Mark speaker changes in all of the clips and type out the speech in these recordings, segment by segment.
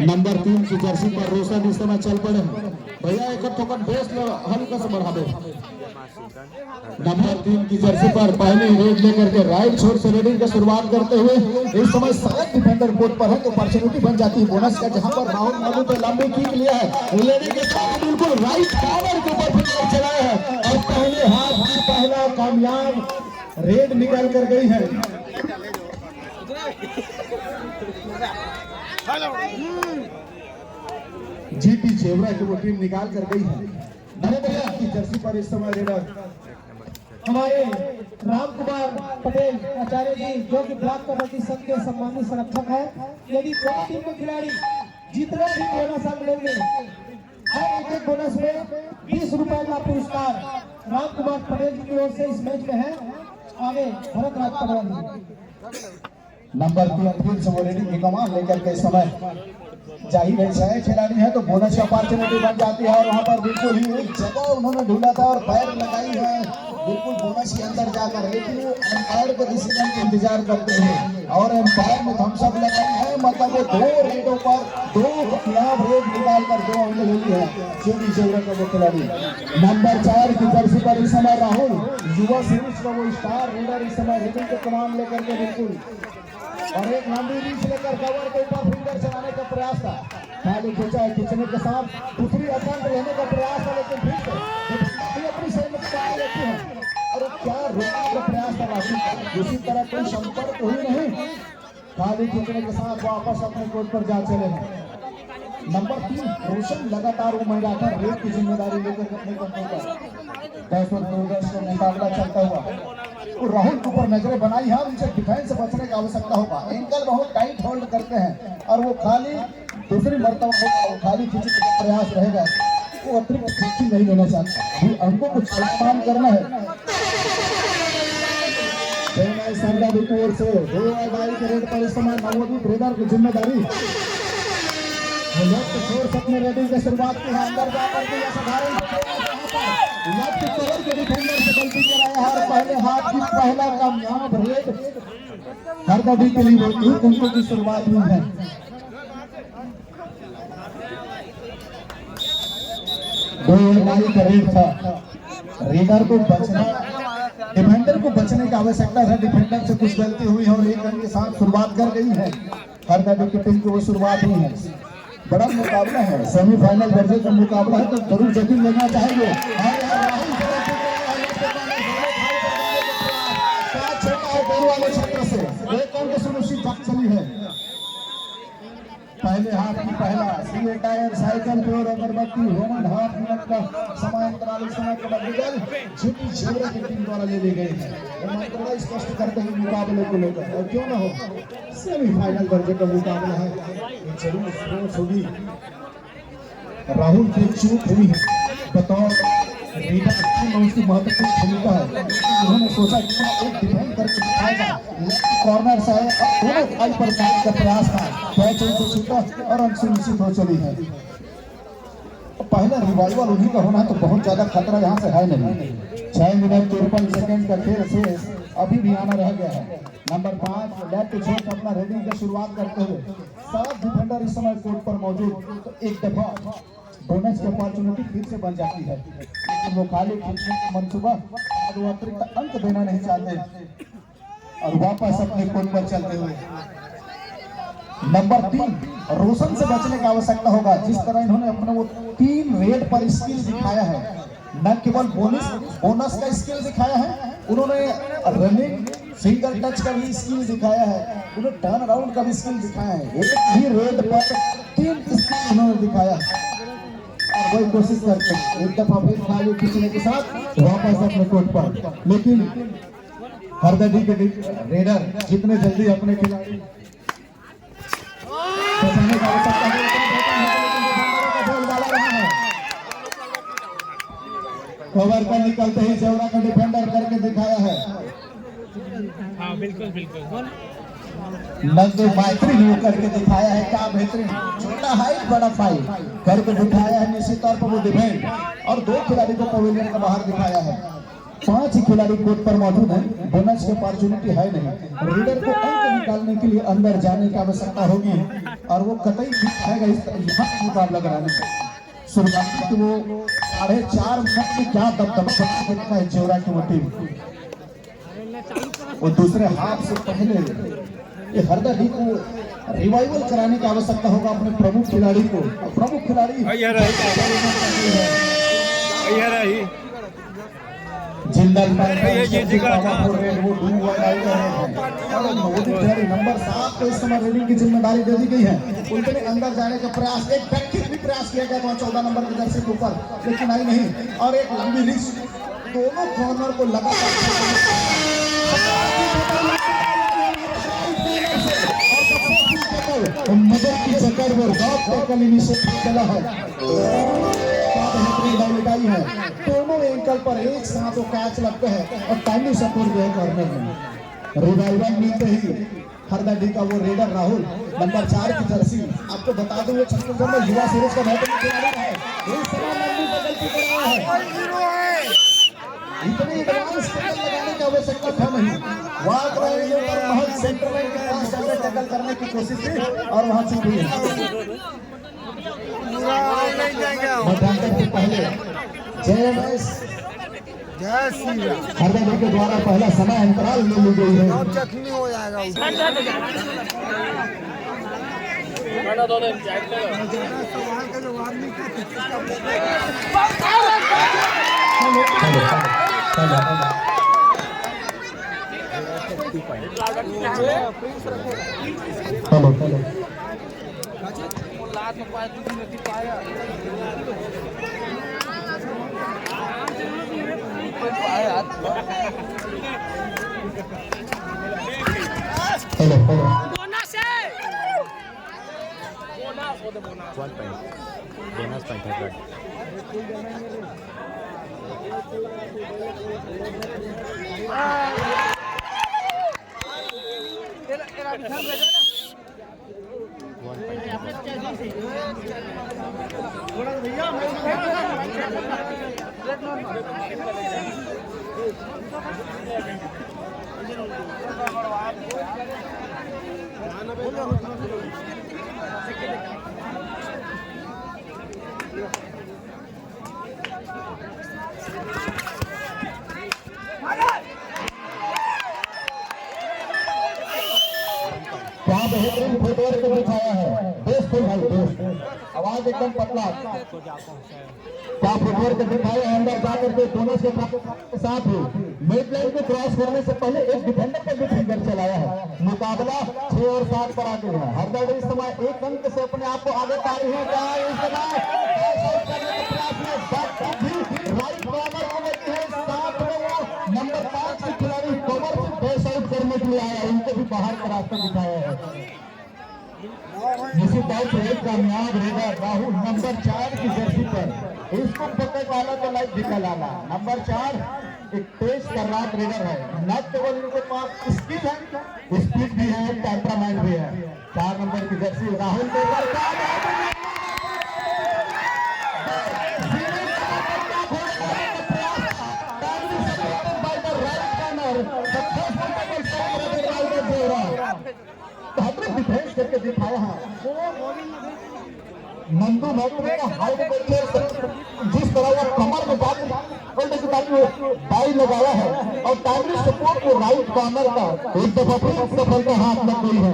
Speaker 1: Number 3 की Jersey पर रोशन इस समय चल पड़े भैया, एक ठोकर बेस हल्का से बढ़ा दो। नंबर 3 की जर्सी पर पहली रेड लेकर के राइट छोर से रेडिंग की शुरुआत करते हुए इस समय 7 डिफेंडर कोर्ट पर है, तो अपॉर्चुनिटी बन जाती है बोनस का, जहां पर राहुल मधु पे लंबी किक लिया है, लेने के साथ बिल्कुल राइट कॉर्नर के ऊपर फिर चलाया है और पहले हाथ में पहला कामयाब रेड निकाल कर गई है। जीटी जेवरा की वो टीम निकाल कर गई है। नरेंद्र की जर्सी पर इस समय रेडर
Speaker 2: हमारे राम कुमार पटेल आचार्य जी, जो कि ब्लॉक कमेटी संघ के सम्मानित संरक्षक है। यदि दोनों टीम के खिलाड़ी जितना भी बोनस हम लेंगे, हर एक बोनस में 20 रुपए का पुरस्कार राम कुमार पटेल जी की ओर से इस मैच में है। आगे भरत राज पटेल
Speaker 1: नंबर 3 से वो रेडिंग की कमान लेकर के समय जाहिर है 6 खिलाड़ी है, तो बोनस की अपॉर्चुनिटी बन जाती है और वहां पर बिल्कुल ही एक जगह उन्होंने ढूंढा था और पैर लगाई है बिल्कुल बोनस के अंदर जाकर, लेकिन वो एम्पायर के डिसीजन का इंतजार करते हैं और एम्पायर में थम्स अप लगाई है, मतलब वो 2 रेडों पर 2 खिलाफ रेड निकाल कर 2 अंक लेती है जीटी जेवरा का वो खिलाड़ी। नंबर 4 की जर्सी पर इस समय राहुल युवा सीरीज का वो स्टार रेडर इस समय रेडिंग के कमान लेकर के बिल्कुल और एक लंबी रीच लेकर कवर के ऊपर फिंगर चलाने का प्रयास था, खाली खींचा खींचने के साथ दूसरी अटैम्प्ट लेने का प्रयास था, लेकिन फिर से अपनी सहमति बना लेते हैं और क्या रोकने का प्रयास था राशि, किसी तरह कोई संपर्क हुई नहीं, खाली खींचने के साथ वापस अपने कोर्ट पर जा चले हैं। नंबर 3 रोशन लगातार वो महिला था रेड की जिम्मेदारी लेकर अपने कंपनी पर 10 और 2 का मुकाबला चलता हुआ तो राहुल के ऊपर नजरें बनाई है, उनसे डिफेंस से बचने की आवश्यकता होगा। एंकल बहुत टाइट होल्ड करते हैं और वो खाली दूसरी मर्तबा खाली खींचने का प्रयास रहेगा, वो अतिरिक्त खींची नहीं लेना चाहता, हमको कुछ काम करना है। सरदा की ओर से 2 अदाई के रेड पर इस समय नवोदित रेडर की जिम्मेदारी लेफ्ट छोर से अपने रेडिंग की शुरुआत की है, अंदर जाकर के साधारण लेफ्ट कवर के डिफेंडर से गलती कराया है, पहले हाथ की पहला कामयाब रेड हर कभी के लिए उनको की शुरुआत हुई है। का रेड था, रेडर को बचना डिफेंडर को बचने की आवश्यकता है, डिफेंडर से कुछ गलती हुई है और एक रन के साथ शुरुआत कर गई है हर कभी की टीम की वो शुरुआत हुई है। बड़ा मुकाबला है, सेमीफाइनल दर्जे का मुकाबला है, तो जरूर जकीन लेना चाहेंगे। चली है पहले हाथ की पहला सीए टायर साइकिल प्योर अगरबत्ती ह्यूमन हाफ मिनट का समय अंतराल समय कबड्डी दल जीटी जेवरा की टीम द्वारा ले ली गई है। मंत्रणा स्पष्ट करते हैं मुकाबले को लेकर, और क्यों ना हो सेमीफाइनल दर्जे का मुकाबला है, जरूर स्पोर्ट्स होगी। राहुल की चूक हुई है बतौर रीडर उसकी महत्वपूर्ण भूमिका है, उन्होंने सोचा कि एक डिफेंड करके दिखाएगा, कॉर्नर से दोनों आई पर का प्रयास था, कैच उनसे छूटा और अंक सुनिश्चित हो चली है। पहला रिवाइवल उन्हीं का होना तो बहुत ज्यादा खतरा यहाँ से है नहीं। 6 मिनट 53 सेकंड का खेल से अभी भी आना रह गया है। नंबर 5 लेफ्ट छोर अपना रेडिंग की शुरुआत करते हुए 7 डिफेंडर इस समय कोर्ट पर मौजूद, तो एक दफा बोनस की अपॉर्चुनिटी फिर से बन जाती है, वो खाली खींचने का मंसूबा और वो अतिरिक्त अंक देना नहीं चाहते और वापस अपने कोर्ट पर चलते हुए नंबर 3 रोशन से बचने की आवश्यकता होगा। जिस तरह इन्होंने अपने वो 3 रेड पर स्किल दिखाया है, न केवल बोनस का स्किल दिखाया है, उन्होंने रनिंग सिंगल टच का भी स्किल दिखाया है, उन्होंने टर्न अराउंड का भी स्किल दिखाया है, एक ही रेड पर 3 स्किल उन्होंने दिखाया है और वही कोशिश करते हैं एक दफा फिर खाली खींचने के साथ वापस अपने कोर्ट पर, लेकिन हरदर्दी के रेडर जितने जल्दी अपने खिलाड़ी बचाने का आवश्यकता है कवर पर निकलते ही जेवरा का डिफेंडर करके दिखाया है।
Speaker 3: हाँ बिल्कुल बिल्कुल
Speaker 1: नंदू माइत्री ने करके दिखाया है, क्या बेहतरीन छोटा हाइट बड़ा फाइट करके दिखाया है। निश्चित तौर पर वो डिफेंड और 2 खिलाड़ी को पवेलियन के बाहर दिखाया है। 5 ही खिलाड़ी कोर्ट पर मौजूद हैं। बोनस की अपॉर्चुनिटी है नहीं। रीडर को अंक निकालने के लिए अंदर जाने की आवश्यकता होगी और वो कतई फिट है यहाँ मुकाबला कराने में। शुरुआत तो वो 4.5 मिनट में क्या दबदबा देखता है जेवरा की वो टीम। वो दूसरे हाफ से पहले ये हरदा डी को रिवाइवल कराने की आवश्यकता होगा अपने प्रमुख खिलाड़ी को। प्रमुख खिलाड़ी जिंदल नंबर 7 को इस समय रीडिंग की जिम्मेदारी दे दी गई है। उनके लिए अंदर जाने का प्रयास, एक बैककिक भी प्रयास किया गया था 14 नंबर की जर्सी के ऊपर, लेकिन आई नहीं। और एक लंबी रिस्क दोनों कॉर्नर को लगा मदद की चक्कर में टैकल इनिशिएटिव चला है। दोनों एंकल पर एक साथ वो कैच लगते हैं और टाइमली सपोर्ट दिया करने में। रिवाइवल मिलते ही हरदा डी का वो रेडर राहुल नंबर 4 की जर्सी, आपको बता दूं ये छत्तीसगढ़ में युवा सीरीज का बेहतरीन खिलाड़ी है। इस समय लंबी बदल चुका है, इतनी एडवांस टैकल लगाने की आवश्यकता था नहीं। वाक रहे पर महज सेंटर लाइन के पास जाकर टैकल करने की कोशिश की और वहां चूक हुई। मध्यांतर से पहले जेएमएस हरदा डी के द्वारा पहला समय अंतराल ले ली गई है।
Speaker 4: जख्मी हो जाएगा
Speaker 1: क्या बेहतरीन फुटवर्क को दिखाया है। बेस्ट भाई बेस्ट, आवाज एकदम पतला। क्या फुटवर्क दिखाया है, अंदर जाकर के दोनों के साथ ही मिड लाइन को क्रॉस करने से पहले एक डिफेंडर पर भी फिंगर चलाया है। मुकाबला 6 और 7 पर आगे है। हरदा डी इस समय 1 अंक से अपने आप को आगे पा रही है। राइट कॉर्नर को लेती है, साथ में वो नंबर 5 के खिलाड़ी कवर से बेस आउट करने के लिए आया, उनको भी बाहर का रास्ता दिखाया है। इसी टाइप से एक कामयाब रेडर राहुल नंबर 4 की जर्सी पर, इसको पकड़ वाला तो लाइव निकल आना। नंबर 4 एक तेज तर्रार रेडर है, न केवल इनके पास स्किल है, स्पीड भी है, टेम्परामेंट भी है। 4 नंबर की जर्सी राहुल डिफेंस करके दिखाया है। नंदू महतो का हाइट देखिए, जिस तरह वो कमर में डाई लगाया है और टाइमली सपोर्ट को राइट कॉर्नर का एक दफा फिर सफलता हाथ लग गई है।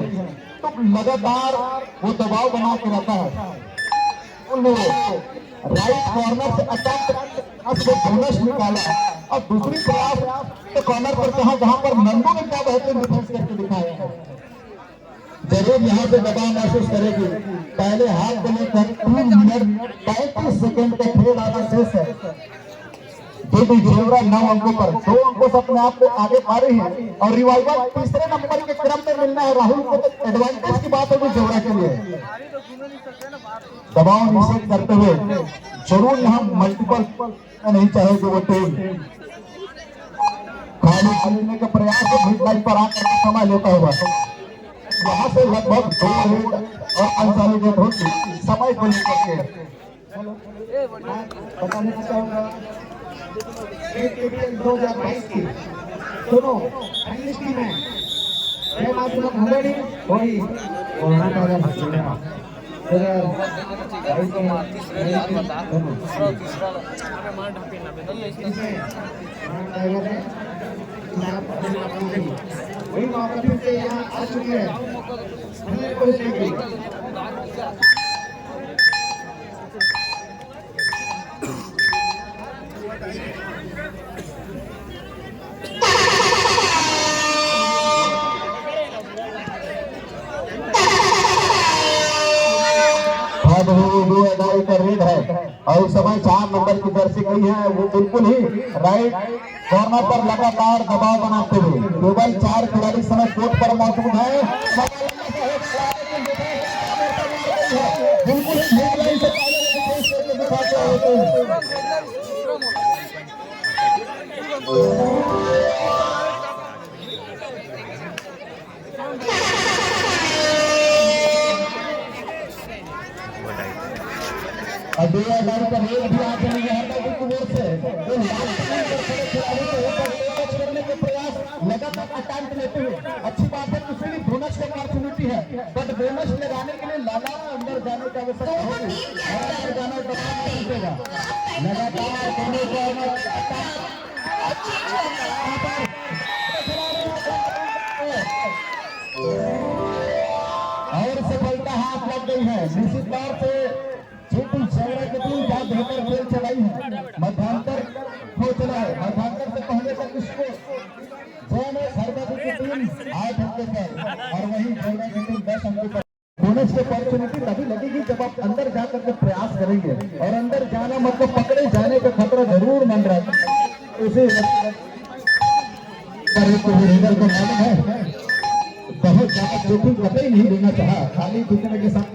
Speaker 1: तो लगातार वो दबाव बना के रखा है। राइट कॉर्नर से अटैक बोनस निकाला और दूसरी प्रयास कॉर्नर पर जहां पर नंदू ने क्या बेहतरीन डिफेंस करके दिखाया है। जरूर यहाँ से दबाव महसूस करेगी। पहले हाथ को लेकर 3 मिनट 35 सेकंड का खेल आना शेष है। जेवरा 9 अंकों पर 2 अंकों से अपने आप को आगे पा रही है और रिवाइवल तीसरे नंबर के क्रम में मिलना है राहुल को। तो एडवांटेज की बात होगी जेवरा के लिए। दबाव निषेध करते हुए जरूर यहाँ मल्टीपल नहीं चाहेगी वो टीम। खाली खेलने का प्रयास मिड लाइन पर आकर समय लेता हुआ वहां से लगभग 2 रेड और अनसॉलिडेट होती समय को लेकर के बताने का चाहूंगा।
Speaker 2: KPL 2022 की दोनों फाइनलिस्ट टीम है। ये मैच में खिलाड़ी वही कोरोना का हसीना अगर भाई को वही मौका फिर से यहाँ आ चुके हैं।
Speaker 1: अदाई कर रेड है और इस समय 4 नंबर की जर्सी गई है, वो बिल्कुल ही राइट कॉर्नर पर लगातार दबाव बनाते हुए केवल 4 खिलाड़ी समय कोर्ट पर मौजूद है। बिल्कुल अदाई का रेड भी आगे नहीं है से करने के प्रयास लगातार अटैम्प्ट लेते हुए। अच्छी बात है, उसके लिए बोनस की अपॉर्चुनिटी है, बट बोनस लगाने के लिए लाला अंदर जाने की आवश्यकता होगी। अंदर जाना पड़ेगा लगातार और सफलता हाथ लग गई है। निश्चित तौर से टीम क्या बेहतर खेल चलाई है, मध्यांतर हो चला है। मध्यांतर से पहले तक इसको सरदारी की टीम 8 अंकों पर और वहीं जोड़ने की टीम 10 अंकों पर। बोनस की अपॉर्चुनिटी तभी लगेगी जब आप अंदर जाकर के प्रयास करेंगे, और अंदर जाना मतलब पकड़े जाने का खतरा जरूर मन रहा है। उसे को मालूम है बहुत ज्यादा जोखिम कतई नहीं लेना चाहा, खाली जीतने के साथ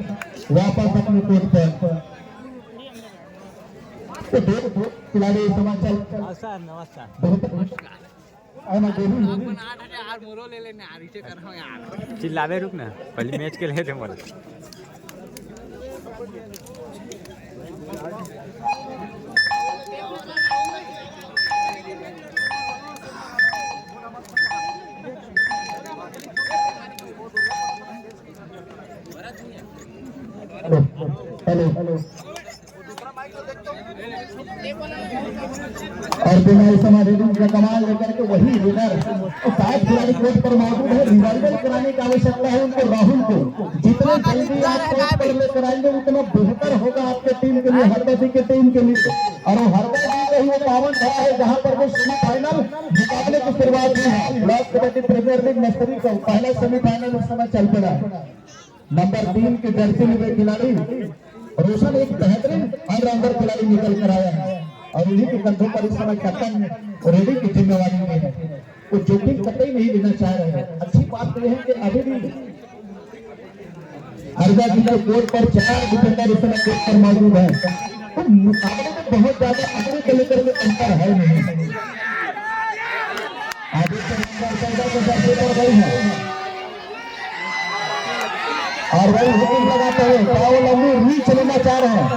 Speaker 1: वापस अपने कोर्ट पर तो दो खिलाड़ी समाचार नमस्कार
Speaker 4: चिल्लावे रुक ना, पहले मैच के लिए थे मोर
Speaker 1: हेलो और बिना इस समय रेडिंग का कमाल लेकर के वही विनर शायद खिलाड़ी कोर्ट पर मौजूद है। रिवाइवल कराने की आवश्यकता है उनको, राहुल को। जितने जल्दी आप कोर्ट पर लेकर आएंगे उतना बेहतर होगा आपके टीम के लिए, हरदा की टीम के लिए। और वो हरदा जी का ही वो पावन धरा है जहां पर वो सेमीफाइनल मुकाबले की शुरुआत हुई है। Block kabaddi premier league nursery का पहला सेमीफाइनल उस समय चल पड़ा। नंबर 3 की जर्सी में खिलाड़ी रोशन एक बेहतरीन ऑलराउंडर खिलाड़ी निकल कर आया है, और उन्हीं के कंधों पर इस समय कैप्टन रेडी की जिम्मेवारी में है। वो जोखिम कतई नहीं लेना चाह रहे हैं। अच्छी बात यह है कि अभी भी हरदा जी के कोर्ट पर 4 डिफेंडर इस समय कोर्ट पर मौजूद है। तो मुकाबले में बहुत ज्यादा अगले को लेकर के अंतर है नहीं। आगे से नंबर 14 को जर्सी पर गई है और वही हुक्म लगाते हुए लंबी रीच लेना चाह रहे हैं।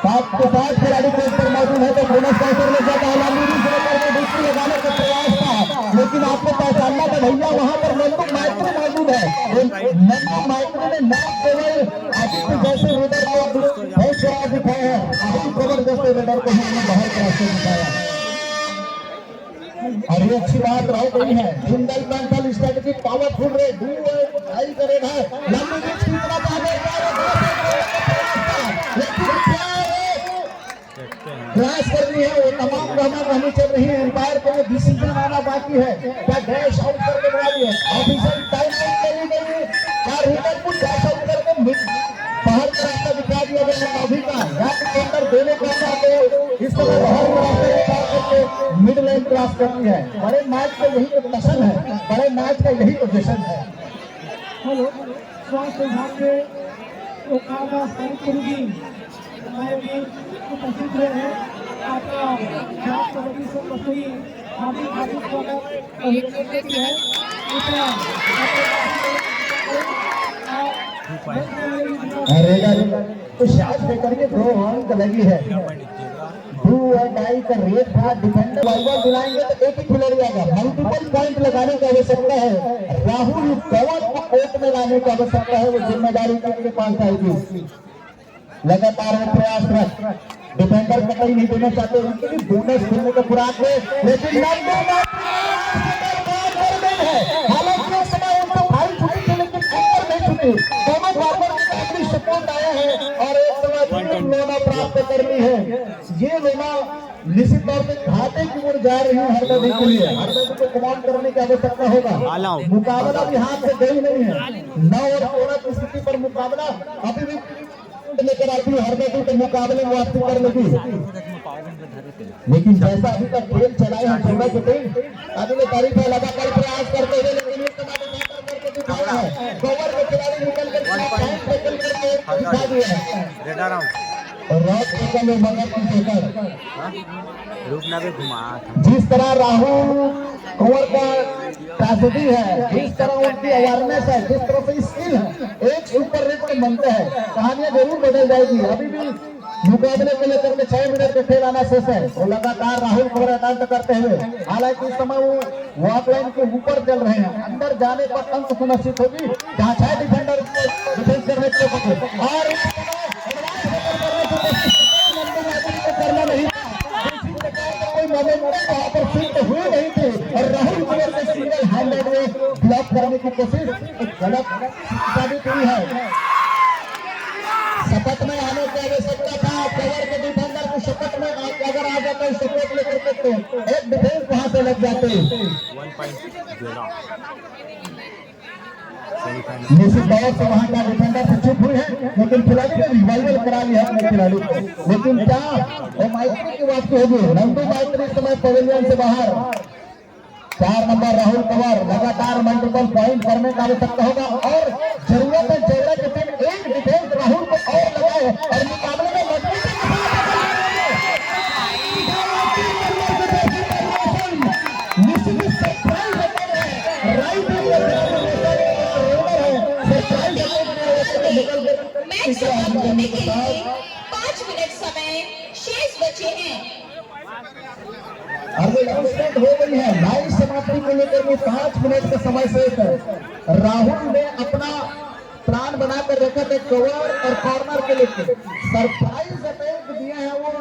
Speaker 1: 7 के 7 खिलाड़ी कोर्ट पर मौजूद है, तो बोनस का अवसर लग जाता है। लंबी रीच लेकर के दूसरी लगाने का प्रयास था, लेकिन आपको पहचानना था भैया वहां पर नंदू माइक्रो मौजूद है। नंदू माइक्रो ने न केवल आदित्य जैसे रेडर को बहुत बड़ा दिखाया है, जबरदस्त रेडर को हमने बाहर का रास्ता दिखाया। और ये अच्छी बात रह गई है, सिंगल पेंटल स्ट्रेटजी पावरफुल रेड हाई करेगा है। लंबी रीच खींचना चाहते हैं, प्रयास करनी है। वो तमाम रहनी चल रही है। एम्पायर को डिसीजन आना बाकी है, क्या डैश आउट करके वाली है। ऑफिशियल टाइम चली गई है, क्या रीडर को डैश आउट करके बाहर का रास्ता दिखा दिया गया। अभी का अंदर देने का चाहते इस तरह बाहर का रास्ता दिखा करके मिड लाइन क्रॉस करनी है। बड़े मैच का यही तो दर्शन है, बड़े मैच का यही तो जश्न है।
Speaker 2: हेलो, स्वास्थ्य विभाग के उपप्रमुख उपस्थित हुए हैं। आपका जांच कमेटी से मसूरी हार्दिक स्वागत है।
Speaker 1: तो शायद लेकर के 2 अंक लगी है। डू और डाई का रेट था। डिफेंडर वॉलीबॉल दिलाएंगे तो एक ही खिलाड़ी आएगा। मल्टीपल पॉइंट लगाने की आवश्यकता है। राहुल कवर को कोर्ट में लाने की आवश्यकता है, वो जिम्मेदारी के पास आएगी। लगातार वो प्रयासरत, डिफेंडर कतई नहीं देना चाहते उनके लिए बोनस खेलने का खुराक है, लेकिन हालांकि उस समय उनको भाई छुट्टी थी लेकिन अंदर नहीं छुट्टी। दोनों फॉर्मर के काफी सपोर्ट आया है और एक समय लोना प्राप्त करनी है। ये लोना निश्चित तौर पे घाटे की ओर जा रही है हरदर्दी के लिए। हरदर्दी को कमांड करने की आवश्यकता होगा। मुकाबला भी हाथ से गई नहीं है। 9 और 16 की स्थिति पर मुकाबला अभी भी लेकर आती है। हरदर्दी के मुकाबले में वापसी कर लेगी, लेकिन जैसा अभी तक खेल चलाए हैं चौदह की टीम अगले तारीख में लगातार प्रयास करते हुए, लेकिन एक करके दिखाया है। कवर के खिलाड़ी निकल कर दिखा दिया है और रात में मगर
Speaker 4: रुकना भी घुमा।
Speaker 1: जिस तरह राहुल कंवर का ट्रेजेडी है, जिस तरह उनकी अवेयरनेस है, जिस तरह से स्किल है, एक सुपर रेट में बनते हैं। कहानियां जरूर बदल जाएगी। अभी भी मुकाबले को लेकर के 6 मिनट में खेल आना शेष है। वो लगातार राहुल कंवर अटैक करते हुए, हालांकि इस समय वो वॉक लाइन के ऊपर चल रहे हैं। अंदर जाने पर अंत सुनिश्चित होगी जहाँ 6 डिफेंडर डिफेंस करने के और करना नहीं कोई मोमेंटम वहां पर फिट हुए नहीं थे और राहुल कंवर ने सिंगल हैंडेड में ब्लॉक करने की कोशिश गलत साबित हुई है। शपथ में आने की आवश्यकता था। कंवर के डिफेंडर को शपथ में अगर आ जाता है सपोर्ट लेकर के तो एक डिफेंस वहां से लग जाते। निश्चित तौर से वहां का डिफेंडर से चुप हुई है, लेकिन खिलाड़ी ने रिवाइवल करा लिया अपने खिलाड़ी को। लेकिन क्या वो माइत्री की वापसी होगी? नंदू माइत्री इस समय पवेलियन से बाहर। 4 नंबर राहुल कंवर लगातार मल्टीपल पॉइंट करने का आवश्यकता होगा और जरूरत है चौदह के टीम एक डिफेंस राहुल को और लगाए और मुकाबले में
Speaker 5: मैच समाप्त होने के लिए 5 मिनट समय शेष बचे हैं।
Speaker 1: अनाउंसमेंट हो गई है। मैच समाप्ति को लेकर के 5 मिनट का समय शेष है। राहुल ने अपना प्लान बनाकर रखा था कवर और कॉर्नर के लिए। सरप्राइज अटैक दिया है वो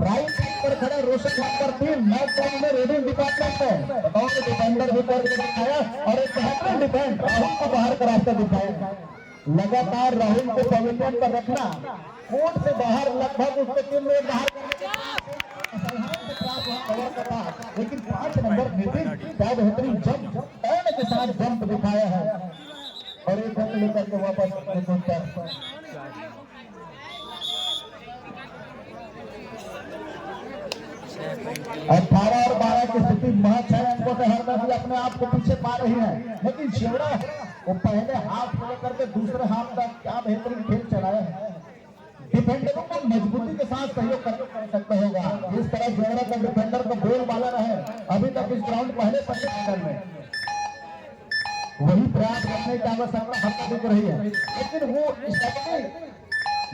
Speaker 1: राइट साइड पर खड़े रोशन पर टीम मैच में रेडिंग डिपार्टमेंट है। बताओ डिफेंडर भी करके दिखाया और एक बेहतरीन डिफेंड राहुल को बाहर का रास्ता दिखाया। लगातार राहुल को पवेलियन पर रखना, कोर्ट से बाहर लगभग उसको 3 मिनट बाहर लेकिन 5 नंबर नितिन क्या बेहतरीन जंप टर्न के साथ जंप दिखाया है और एक रन लेकर के वापस 18 और 12 की स्थिति महज 6 अंकों से हरदर्दी अपने आप को पीछे पा रही है। लेकिन शेवड़ा वो पहले हाफ से लेकर के दूसरे हाफ तक क्या बेहतरीन खेल चलाया है। डिफेंडरों को मजबूती के साथ सहयोग कर सकता होगा। जिस तरह जेवरा का डिफेंडर का गोल बालर है अभी तक इस ग्राउंड पहले सेमीफाइनल में, वही प्रयास करने की आवश्यकता हमको दिख रही है। लेकिन वो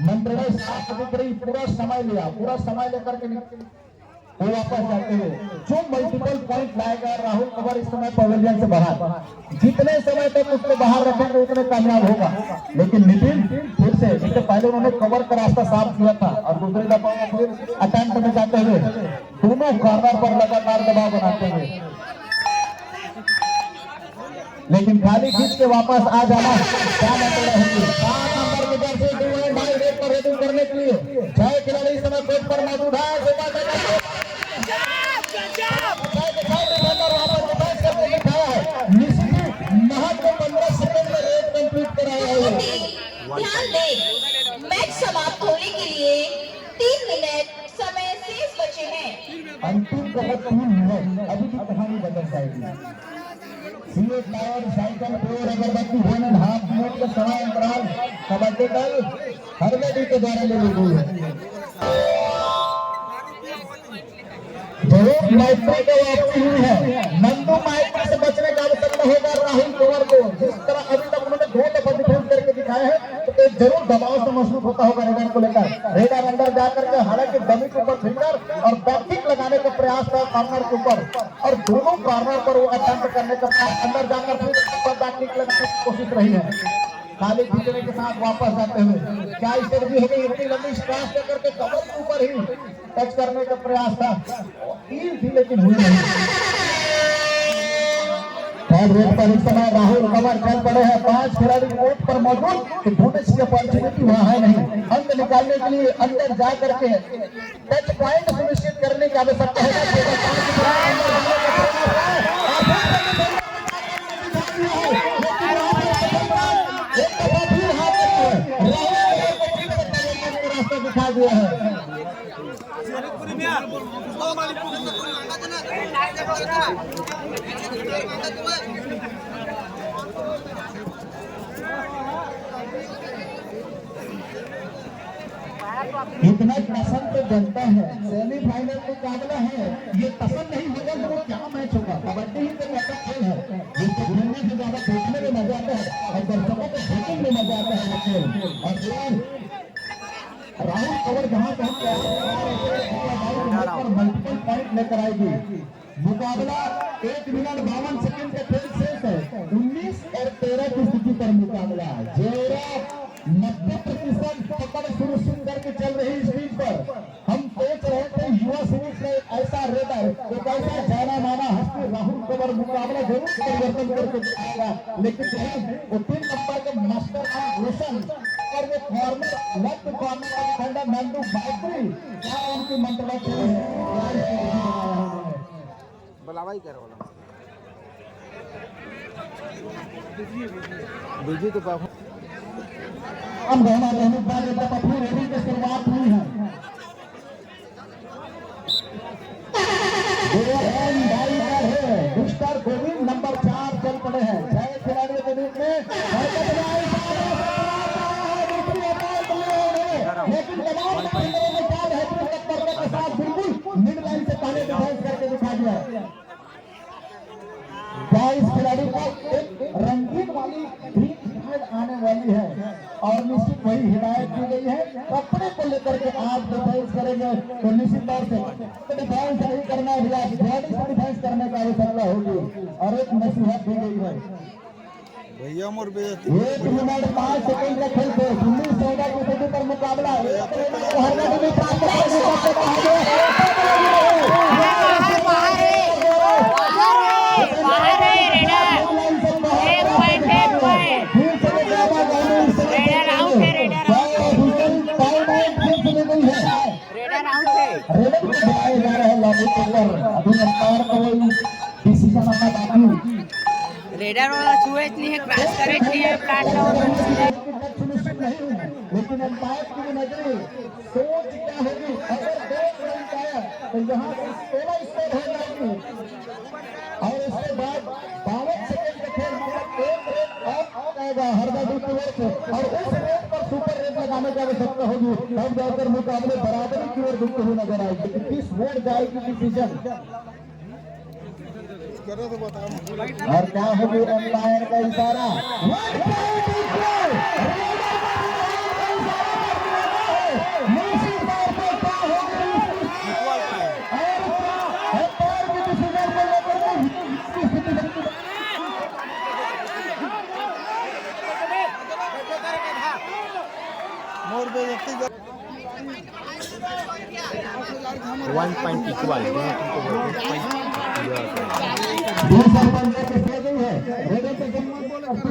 Speaker 1: मंत्रणा साफ दिख रही, पूरा समय लेकर के वो वापस जाते हुए जो मल्टीपल पॉइंट लाएगा राहुल कंवर इस समय पवेलियन से बाहर। जितने समय तक उसको बाहर रखेंगे उतने कामयाब होगा। लेकिन नितिन फिर से, इससे पहले उन्होंने कवर का रास्ता साफ किया था और दूसरे दफा फिर अटैम्प्ट में जाते हुए दोनों कॉर्नर पर लगातार दबाव बनाते हुए, लेकिन खाली खींच के वापस आ जाना क्या मतलब है। 7 नंबर की जर्सी पर रेडिंग करने के लिए 6 खिलाड़ी इस समय कोर्ट पर मौजूद है।
Speaker 5: ध्यान दें, मैच समाप्त होने के लिए 3 मिनट समय शेष बचे हैं।
Speaker 1: अंतिम का 3 मिनट, अभी की कहानी बदल जाएगी। सीए टायर साइकिल पेड़ अगरबत्ती होने हाफ मिनट का समय अंतराल कबड्डी दल हरदर्दी के द्वारा ले ली गई है। जरूर माइत्री को वापसी हुई है। नंदू माइत्री से बचने का आवश्यकता होगा राहुल कंवर को। जिस तरह अभी तक उन्होंने 2 दफा डिफेंस करके दिखाए हैं तो एक जरूर दबाव से महसूस होता होगा रेडर को लेकर। रेडर अंदर जाकर के हालांकि डमी के ऊपर फिंगर और बैककिक लगाने का प्रयास था कॉर्नर के ऊपर, और दोनों कॉर्नर पर वो अटेम्प्ट करने का प्रयास, अंदर जाकर फिर बैककिक लगाने की कोशिश रही है, खाली खींचने के साथ वापस जाते हुए। क्या स्ट्रेटजी हो गई, इतनी लंबी स्ट्रास लेकर के कमर के ऊपर ही टच करने का प्रयास था, तीन थी लेकिन हुई नहीं। थर्ड रेट पर इस समय राहुल कमर चल पड़े हैं, 5 खिलाड़ी कोर्ट पर मौजूद, तो बोनस की अपॉर्चुनिटी वहां है नहीं। अंक निकालने के लिए अंदर जा करके टच पॉइंट सुनिश्चित करने की आवश्यकता दिखा दिया है। इतना टसन तो बनता है, सेमीफाइनल मुकाबला है, ये टसन नहीं होगा तो क्या मैच होगा। कबड्डी ही तो ऐसा खेल है जिसको खेलने से ज्यादा देखने में मजा आता है और दर्शकों को देखने में मजा आता है वो खेल। और राहुल कवर जहां मल्टीपल पॉइंट लेकर आएगी। मुकाबला 1 मिनट 52 सेकंड का खेल शेष है। 19 और 13 की स्थिति पर मुकाबला। जेरा 90% पकड़ सुनिश्चित करके चल रही स्पीड पर। हम सोच रहे थे युवा सीरीज में ऐसा रेडर, एक ऐसा जाना माना हस्ती राहुल कवर मुकाबला जरूर परिवर्तन करके दिखाएगा, लेकिन वो 3 नंबर के मास्टर रोशन और वो कॉर्नर लेफ्ट कॉर्नर का डिफेंडर नंदू बाइकरी, क्या उनकी मंत्रणा
Speaker 6: बुलावा ही करो
Speaker 1: बिजी तो बाबू हम रहना रहने बाद अपनी रेडी की शुरुआत हुई है। मिस्टर गोविंद नंबर 4 चल पड़े हैं। 6 खिलाड़ियों के बीच में लेकिन के साथ बिल्कुल मिड लाइन से पहले डिफेंस करके दिखा दिया। 22 खिलाड़ी को एक रंगीन वाली ग्रीन कार्ड आने वाली है और निश्चित वही हिदायत दी गई है। कपड़े को लेकर के आप डिफेंस करेंगे तो निश्चित तौर से डिफेंस नहीं करना है, बॉडी से डिफेंस करने का आवश्यकता होगी और एक नसीहत दी गई है।
Speaker 6: भैया मोर
Speaker 1: 1 मिनट 5 सेकंड का खेल थे। 19-14 की स्थिति पर मुकाबला
Speaker 7: रेडर वाला छुए नहीं है, क्रॉस करे नहीं है,
Speaker 1: लेकिन अंपायर की नजरें सोच क्या होगी, अगर 2 रन आया तो यहाँ पर 16 स्कोर हो जाएगी और इसके बाद 52 सेकंड का खेल मतलब 1 रन और आएगा हरदा की ओर से और उस रेट पर सुपर रेट लगाने की आवश्यकता होगी। तब जाकर मुकाबले बराबरी की ओर दुखते हुए नजर आएगी। किस वोट जाएगी डिसीजन और क्या होगी एम्पायर का इशारा।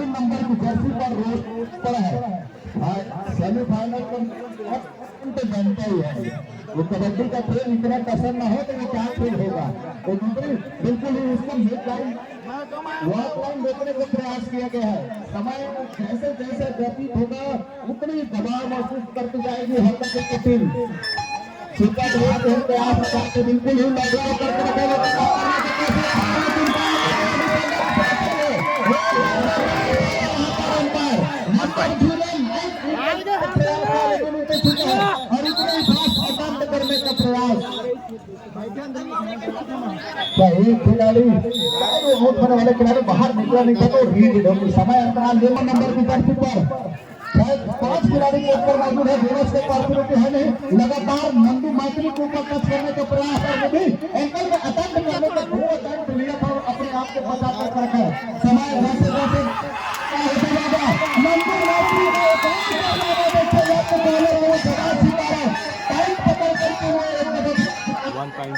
Speaker 1: नंबर की जर्सी पर पड़ा है। सेमीफाइनल तो जानते ही है वो कबड्डी का खेल इतना पसंद न हो तो वो क्या खेल होगा। तो बिल्कुल ही उसको मिड लाइन वॉक लाइन देखने का प्रयास किया गया है। समय जैसे जैसे व्यतीत होगा उतनी दबाव महसूस करती जाएगी हरदा की टीम। बिल्कुल ही लड़ाई करके करने का प्रयास खिलाड़ी वाले खिलाड़ी बाहर निकला नहीं था तो समय अंतराल नंबर की धरती पर शायद 5 खिलाड़ी के ऊपर मौजूद है, बोनस के कॉर्पोरेट है नहीं। लगातार नंदू मैत्री को ऊपर टच करने का प्रयास कर रहे थे, एंकल में अटैक करने का 2 अटैम्प्ट लिया था और अपने आप को बचा कर रखा है। समय वैसे वैसे नंदू मैत्री को देखिए आपको पहले वो सवाल सितारा टाइम पकड़ करके वो एक
Speaker 4: 1 पॉइंट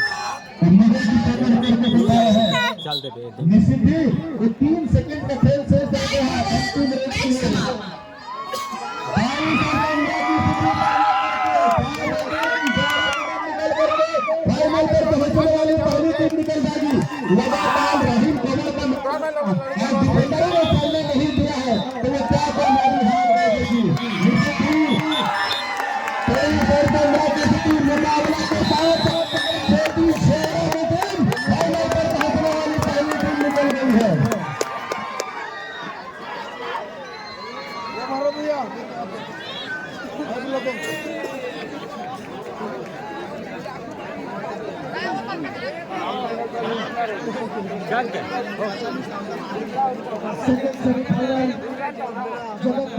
Speaker 4: चल दे
Speaker 1: निश्चित ही वो 3 सेकंड का खेल से जाते हैं अंतिम रेस के लिए। फाइनल पर पहुंचने वाली पहली टीम निकल जाएगी। लगातार रहीम कमर का डिफेंडर ने चलने नहीं दिया है तो वो क्या करने हार जाएगी। निश्चित ही कई देर तक मैच स्थिति मुकाबला के साथ छोटी शेरों की टीम फाइनल पर पहुंचने वाली पहली टीम निकल गई है।
Speaker 6: मारो भैया
Speaker 2: सेकंड सेमीफाइनल जगत